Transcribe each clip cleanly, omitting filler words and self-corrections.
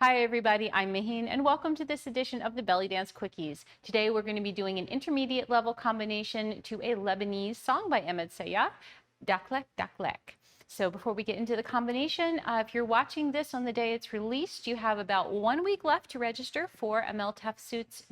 Hi everybody, I'm Mahin and welcome to this edition of the Bellydance Quickies. Today we're going to be doing an intermediate level combination to a Lebanese song by Emad, Sayyah, Dahklek, Dahklek. So before we get into the combination, if you're watching this on the day it's released, you have about 1 week left to register for Amel Tafsout's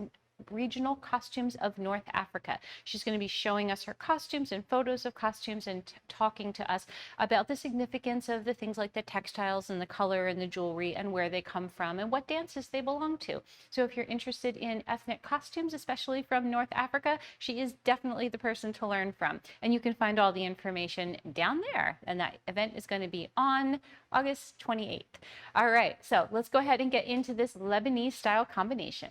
regional costumes of North Africa. She's going to be showing us her costumes and photos of costumes and talking to us about the significance of the things like the textiles and the color and the jewelry and where they come from and what dances they belong to. So if you're interested in ethnic costumes, especially from North Africa, she is definitely the person to learn from. And you can find all the information down there. And that event is going to be on August 28th. All right, so let's go ahead and get into this Lebanese style combination.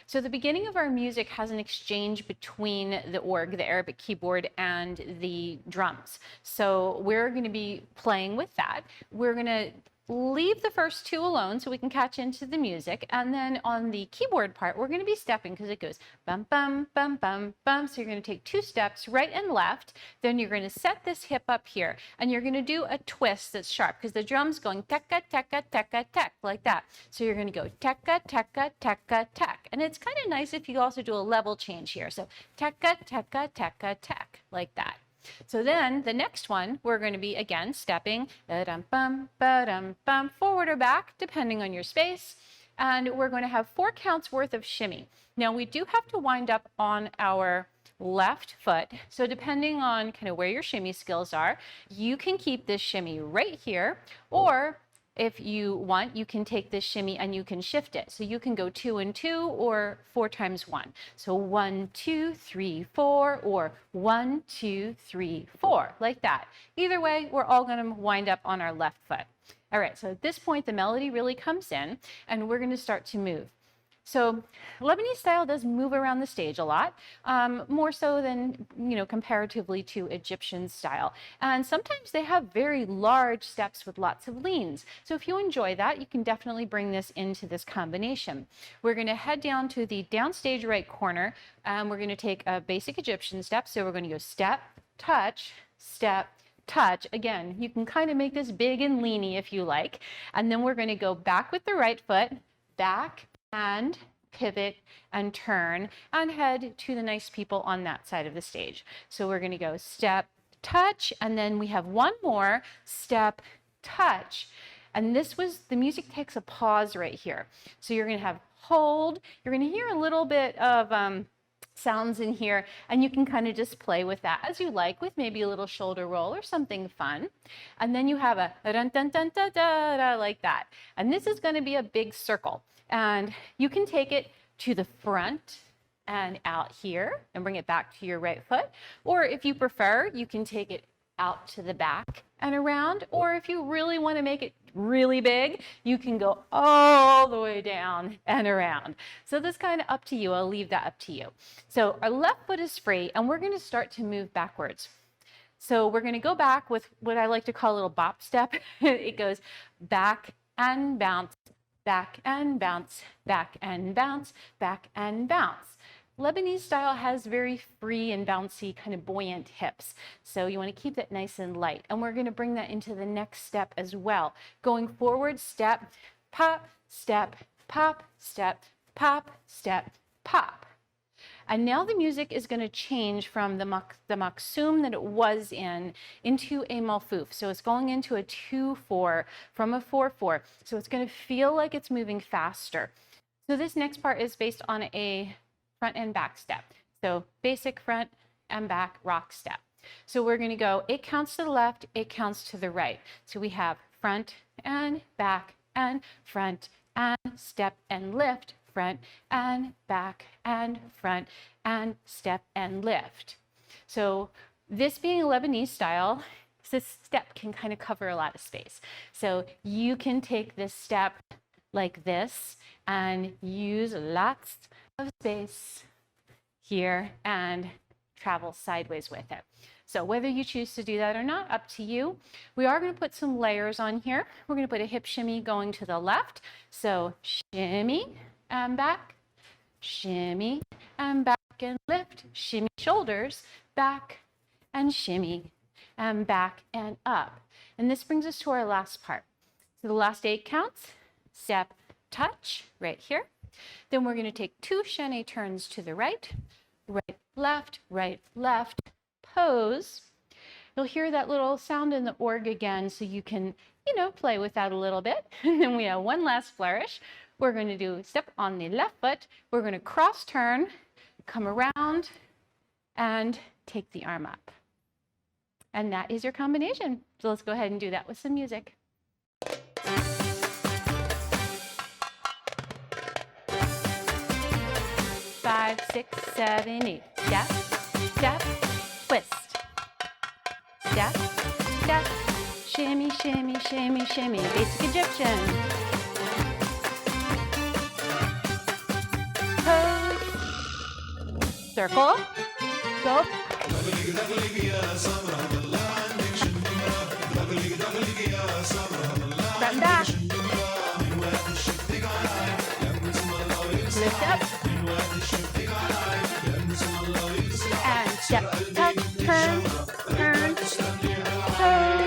So the beginning of our music has an exchange between the org, the Arabic keyboard, and the drums. So we're going to be playing with that. We're going to leave the first two alone so we can catch into the music. And then on the keyboard part, we're going to be stepping because it goes bum, bum, bum, bum, bum. So you're going to take two steps, right and left. Then you're going to set this hip up here. And you're going to do a twist that's sharp because the drum's going tekka, tekka, tekka, tek, like that. So you're going to go tekka, tekka, tekka, tek. And it's kind of nice if you also do a level change here. So tekka, tekka, tekka, tek, like that. So then the next one, we're going to be again stepping forward or back, depending on your space. And we're going to have 4 counts worth of shimmy. Now we do have to wind up on our left foot. So depending on kind of where your shimmy skills are, you can keep this shimmy right here, or if you want, you can take this shimmy and you can shift it. So you can go 2 and 2 or 4 times 1. So 1, 2, 3, 4, or 1, 2, 3, 4, like that. Either way, we're all going to wind up on our left foot. All right, so at this point, the melody really comes in and we're going to start to move. So Lebanese style does move around the stage a lot, more so than, comparatively to Egyptian style. And sometimes they have very large steps with lots of leans. So if you enjoy that, you can definitely bring this into this combination. We're going to head down to the downstage right corner, and we're going to take a basic Egyptian step. So we're going to go step, touch, step, touch. Again, you can kind of make this big and leany if you like. And then we're going to go back with the right foot, back, and pivot and turn and head to the nice people on that side of the stage. So we're going to go step, touch, and then we have one more step, touch. And the music takes a pause right here. So you're going to have hold. You're going to hear a little bit of sounds in here, and you can kind of just play with that as you like, with maybe a little shoulder roll or something fun. And then you have a dun dun dun da da da, like that. And this is going to be a big circle. And you can take it to the front and out here and bring it back to your right foot. Or if you prefer, you can take it out to the back and around. Or if you really want to make it really big, you can go all the way down and around. So this is kind of up to you. I'll leave that up to you. So our left foot is free and we're going to start to move backwards. So we're going to go back with what I like to call a little bop step. It goes back and bounce, back and bounce, back and bounce, back and bounce. Lebanese style has very free and bouncy, kind of buoyant hips. So you want to keep that nice and light. And we're going to bring that into the next step as well. Going forward, step, pop, step, pop, step, pop, step, pop. And now the music is going to change from the maksum that it was into a malfouf. So it's going into a 2-4 from a 4-4. So it's going to feel like it's moving faster. So this next part is based on a front and back step. So basic front and back rock step. So we're going to go 8 counts to the left, 8 counts to the right. So we have front and back and front and step and lift, front and back and front and step and lift. So this being Lebanese style, this step can kind of cover a lot of space. So you can take this step like this and use lots of space here and travel sideways with it. So whether you choose to do that or not, up to you. We are going to put some layers on here. We're going to put a hip shimmy going to the left. So shimmy and back, shimmy and back and lift, shimmy shoulders, back and shimmy and back and up. And this brings us to our last part. So the last 8 counts, step, touch, right here. Then we're going to take 2 chaîné turns to the right, right, left, pose. You'll hear that little sound in the org again, so you can, play with that a little bit. And then we have one last flourish. We're going to do step on the left foot. We're going to cross turn, come around, and take the arm up. And that is your combination. So let's go ahead and do that with some music. 5, 6, 7, 8. Step, step, twist. Step, step, shimmy, shimmy, shimmy, shimmy. Basic Egyptian. Pose. Circle. Go. Front back. Lift up. And step, touch, turn, turn, pose.